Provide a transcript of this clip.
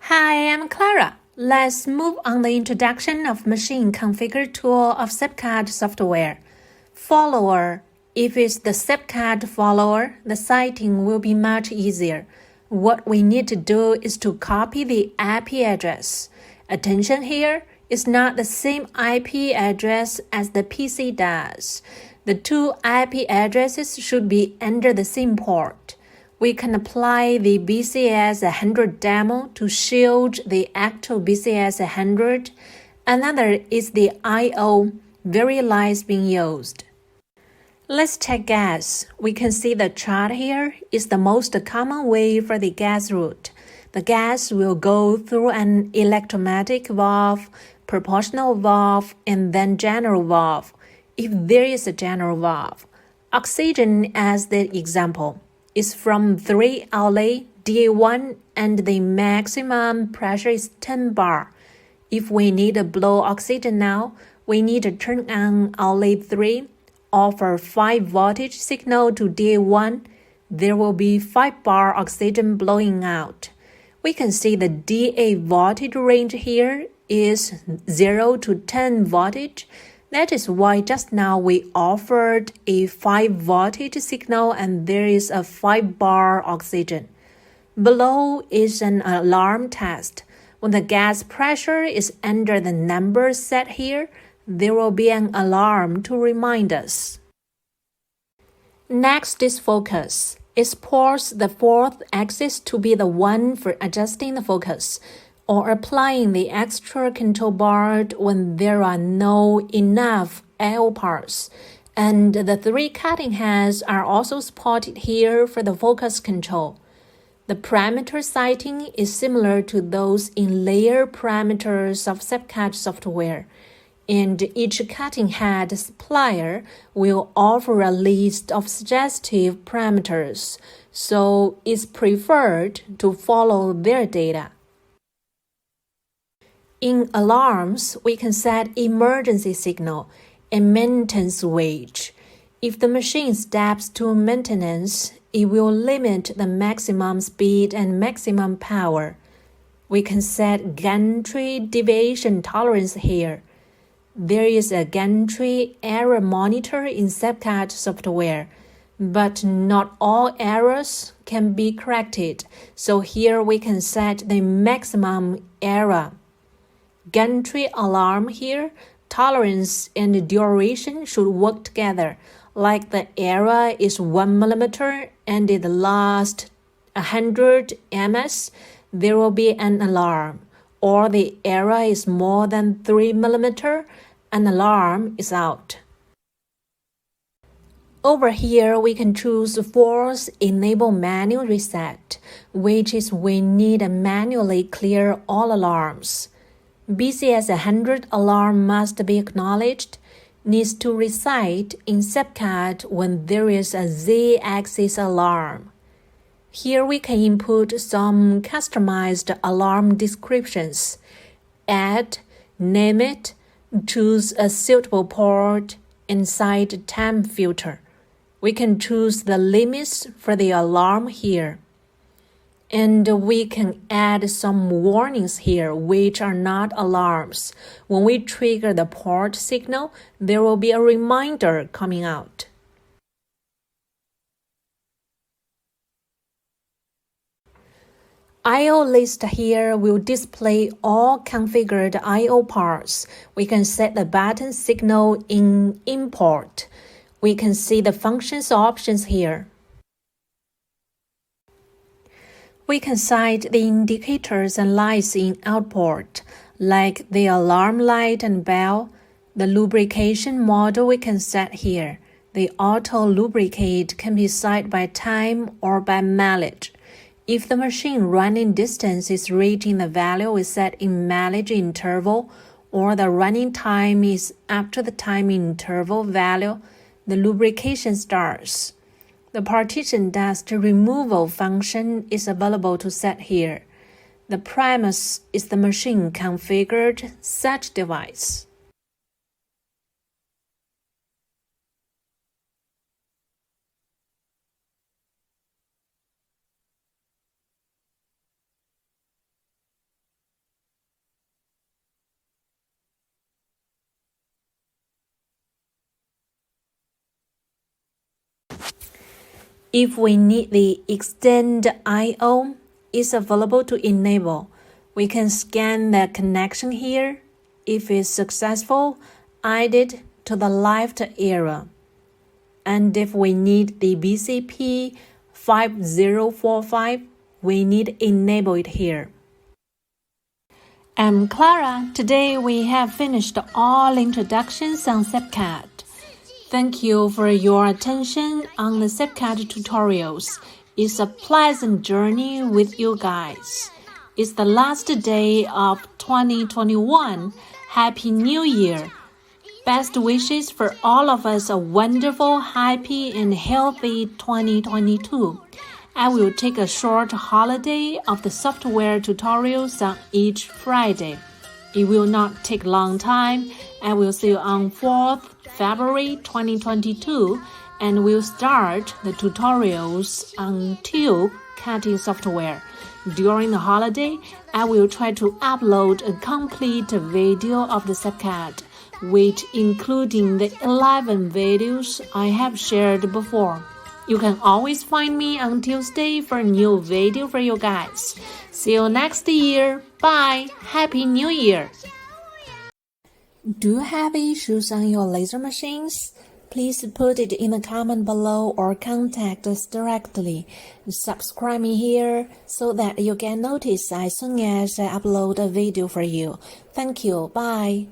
Hi, I'm Clara. Let's move on the introduction of Machine Configure tool of Cypcut software. Follower. If it's the Cypcut follower, the sighting will be much easier. What we need to do is to copy the IP address. Attention here, it's not the same IP address as the PC does. The two IP addresses should be under the same port. We can apply the BCS 100 demo to shield the actual BCS 100. Another is the I/O very lines being used. Let's check gas. We can see the chart here is the most common way for the gas route. The gas will go through an electromatic valve, proportional valve, and then general valve, if there is a general valve. Oxygen as the example is from 3 outlet DA1 and the maximum pressure is 10 bar. If we need to blow oxygen now, we need to turn on outlet 3, offer 5 voltage signal to DA1. There will be 5 bar oxygen blowing out. We can see the DA voltage range here is 0 to 10 voltage. That is why just now we offered a 5 voltage signal and there is a 5 bar oxygen. Below is an alarm test. When the gas pressure is under the number set here, there will be an alarm to remind us. Next is focus. Export the fourth axis to be the one for adjusting the focus, or applying the extra control bar when there are no enough I/O parts. And the 3 cutting heads are also spotted here for the focus control. The parameter sighting is similar to those in layer parameters of Cypcut software, and each cutting head supplier will offer a list of suggestive parameters, so it's preferred to follow their data. In alarms, we can set emergency signal and maintenance switch. If the machine steps to maintenance, it will limit the maximum speed and maximum power. We can set gantry deviation tolerance here. There is a gantry error monitor in Cypcut software, but not all errors can be corrected, so here we can set the maximum error. Gantry alarm here, tolerance and duration should work together. Like the error is 1 mm and it lasts 100 ms, there will be an alarm. Or the error is more than 3 mm, an alarm is out. Over here, we can choose Force Enable Manual Reset, which is we need to manually clear all alarms. BCS 100 alarm must be acknowledged, needs to reset in Cypcut when there is a Z-axis alarm. Here we can input some customized alarm descriptions. Add, name it, choose a suitable port, and cite time filter. We can choose the limits for the alarm here. And we can add some warnings here, which are not alarms. When we trigger the port signal, there will be a reminder coming out. I/O list here will display all configured I/O parts. We can set the button signal in import. We can see the functions options here. We can cite the indicators and lights in output, like the alarm light and bell. The lubrication model we can set here. The auto lubricate can be set by time or by mileage. If the machine running distance is reaching the value we set in mileage interval, or the running time is up to the time interval value, the lubrication starts. The partition dust removal function is available to set here. The premise is the machine configured such device. If we need the extend I/O, it's available to enable. We can scan the connection here. If it's successful, add it to the left area. And if we need the BCP 5045, we need enable it here. I'm Clara. Today we have finished all introductions on Cypcut. Thank you for your attention on the Cypcut tutorials. It's a pleasant journey with you guys. It's the last day of 2021. Happy New Year! Best wishes for all of us a wonderful, happy, and healthy 2022. I will take a short holiday of the software tutorials on each Friday. It will not take long time. I will see you on 4th February 2022 and will start the tutorials until cutting software. During the holiday, I will try to upload a complete video of the Cypcut, which including the 11 videos I have shared before. You can always find me on Tuesday for a new video for you guys. See you next year. Bye. Happy New Year. Do you have issues on your laser machines? Please put it in the comment below or contact us directly. Subscribe me here so that you get notice as soon as I upload a video for you. Thank you. Bye.